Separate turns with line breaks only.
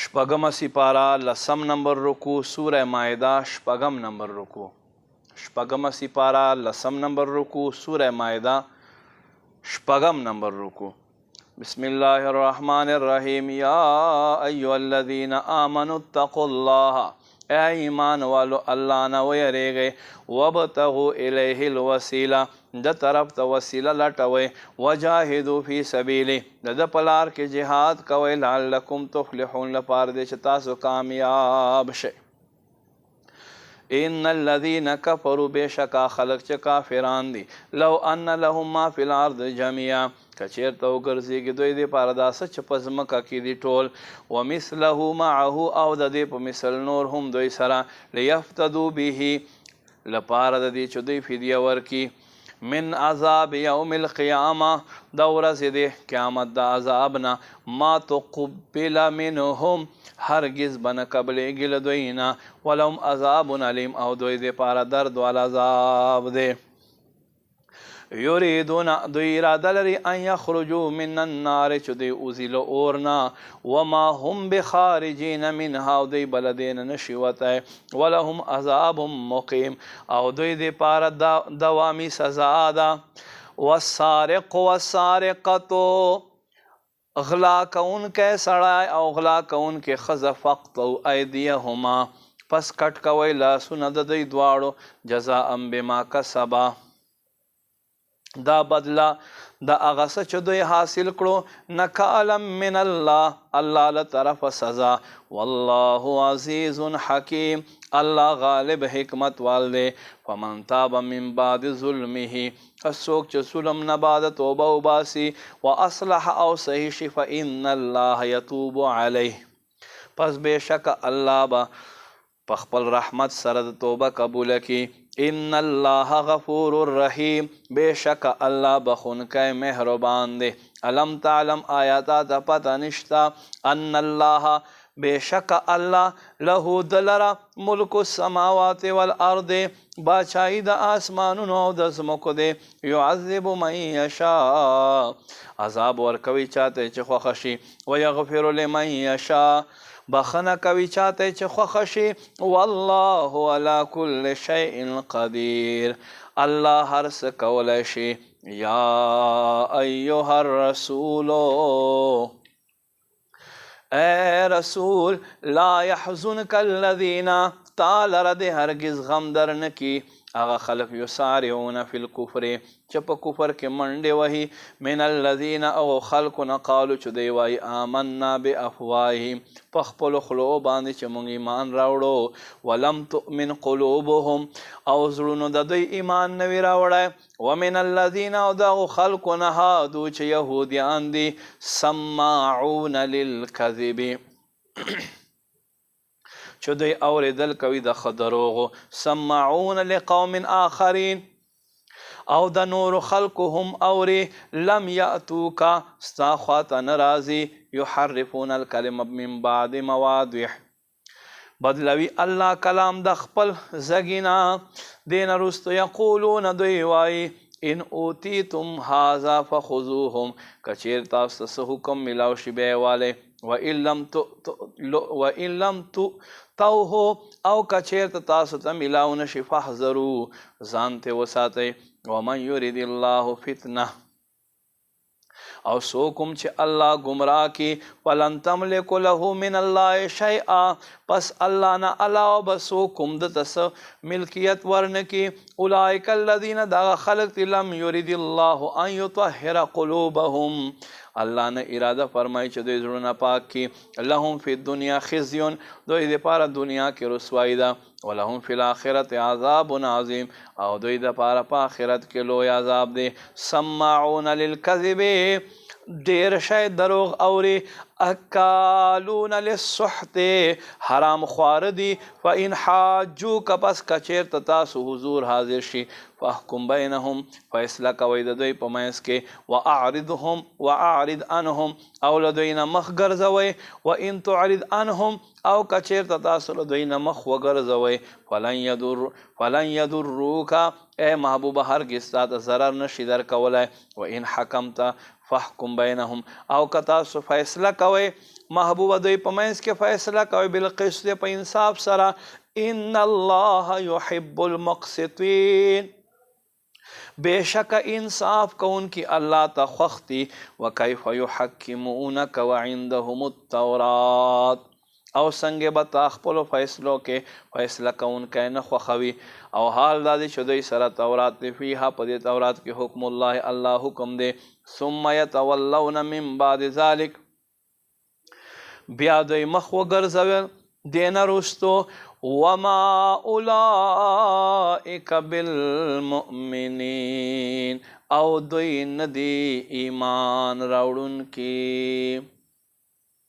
شپږم سپاره لسم نمبر رکو سوره مائده شپږم نمبر رکو. شپږم سپاره لسم نمبر رکو سوره مائده شپږم نمبر رکو. بسم الله الرحمن الرحیم. یا ایها الذین آمنوا اتقوا الله، اے ایمان والو اللہ نہ ویریږئ، وابتغوا الیہ الوسیلہ د طرف ته وسیله لټوئ، وجاهدوا فی سبیله د په لار کې جهاد کوئ، لعلکم تفلحون لپاره دی چې تاسو کامیاب شئ. ان الذین کفروا بشکا خلق چې کافران دي، لو ان لهم ما فی الارض جميعا کچیرته وګرځېږي دوی دپاره دا څه چې په ځمکه کې دي ټول، ومثله معه او د دې په مثل نور هم دوی سره، لیفتدوا به لپاره د دې چې دوی فدیه ورکي، من عذاب یوم القیامه د ورځې د قیامت د عذاب نه، ما تقبل منهم هرگز به نه قبلېږي له دوی نه، ولهم عذاب علیم او دوی دپاره درد والا عذاب دی. یریدون دوی اراده لري ان یخرجوا من النار چې دوی وځي له اور نه، وما هم بخارجین منها او دوی به له دې نه نشي وتی، ولهم عذاب مقیم او دوی دپاره دوامي سزا ده. والسارق والسارقة غلا کوونکی سړی او غلا کوونکې ښځه فقطعوا ایدیهما پس کټ کوئ لاسونه د دوی دواړو، جزاء بما کسبا دا بدله د هغه څه چې دوی حاصل کړو، نکالا من الله الله له طرفه سزا، والله عزیز حکیم الله غالب حکمت وال دی. فمن تاب من بعد ظلمه څوک چې ظلم نه بعد توبه وباسي، واصلح او صحیح شي، فان الله یتوب علیه پس بېشکه الله به په خپل رحمت سره د توبه قبوله کړي. ان الله غفور رحیم بېشکه الله بخونکی مهربان دی. الم تعلم آیاتا ته پته نشته ان الله بېشکه الله له دلره ملک السماوات والارض باچایی د آسمانونو او د ځمکو دی، یعذب من یشاء عذاب ورکوي چاته چې خوښه شي، ویغفر لمن یشاء بخنه کوي چاته چې خوښه شي، والله علی کل شیء قدیر الله هر څه کولی شي. یا ایها الرسول اے رسول لا يحزنك الذین تا لره دې هرګز غم در نه کي هغه خلق یسارعون فی الکفر چې په کفر کې منډې وهي، من الذین او خلقو نه قالو چې دوی وایي آمنا بافواههم په خپلو خولو باندې چې موږ ایمان راوړو، ولم تؤمن قلوبهم او زړونو د دوی ایمان نه وي راوړی، ومن الذین او دغو خلقو نه هادو چې یهودیان دي، سماعون للکذب چې دوی اورېدل کوي د ښه دروغو، سماعون لقوم آخرین او د نورو خلقو هم اوري، لم یأتوکا ستا خواته نه راځي، یحرفون الکلمه من بعد مواضعه بدلوي الله کلام د خپل ځګې نه دې نه وروسته، یقولون دوی وایي ان اوتیتم هذا فخذوهم که چېرې تاسو ته څه حکم میلاو شي بیا یې والئ، وان لم تؤتوه او که چېرته تاسو ته میلاو نه شي فاحذروا ځان ترې وساتئ. ومن یرد الله فتنه او څوک چې الله ګمراه کي، فلن تملک له من الله شیئا پس الله نه علاوه به څوک هم دته څه ملکیت ورنه کي، اولئک الذین دغه خلق لم یرد الله ان یطهر قلوبهم الله نه اراده فرمایي چې دوی زړونه پاک کي، لهم فی الدنیا خزي دوی دپاره دنیا کې رسوایی ده، ولهم فی الاخرة عذاب عظیم او دوی دپاره په آخرت کې لوی عذاب دی. سماعون للکذب ډېر شی دروغ اوري، اکالون للسحت حرام خواره دي، فان حاجوک پس که چېرته تاسو حضور حاضر شي، فاحکم بینهم فیصله کوئ د دوی په منځ کې، واعرض عنهم او له دوی نه مخ ګرځوئ، وان تعرض عنهم او که چېرته تاسو له دوی نه مخ وګرځوئ، فلن یضروک ای محبوبه هرګز تا ته ضرر نشي درکولی، وان حکمته فاحکم بینهم او که تاسو فیصله کوئ کوئ محبوب دوی په منځ کې فیصله کوئ بالقسط په انصاف سره ان الله يحب المقسطین बेशक इंसाफ कौन की अल्लाह ता ख्वख्ती व कैफ युहक्किमूनक व इंदहुम तौरात और संगे बता खपलो फैसलों के फैसला कौन के न ख्वखवी और हाल दादी शुदई सरा तौरात फीहा पदे तौरात के हुक्मुल्लाह अल्लाह हुक्म दे सुम्मा यतवल्लौन मिन बाद ज़ालिक बिया दोई मख व गर्ज़वेल देना रुस्तो वमा उलाइक बिलमुमिनीन औ दोई नदी ईमान राउडुन की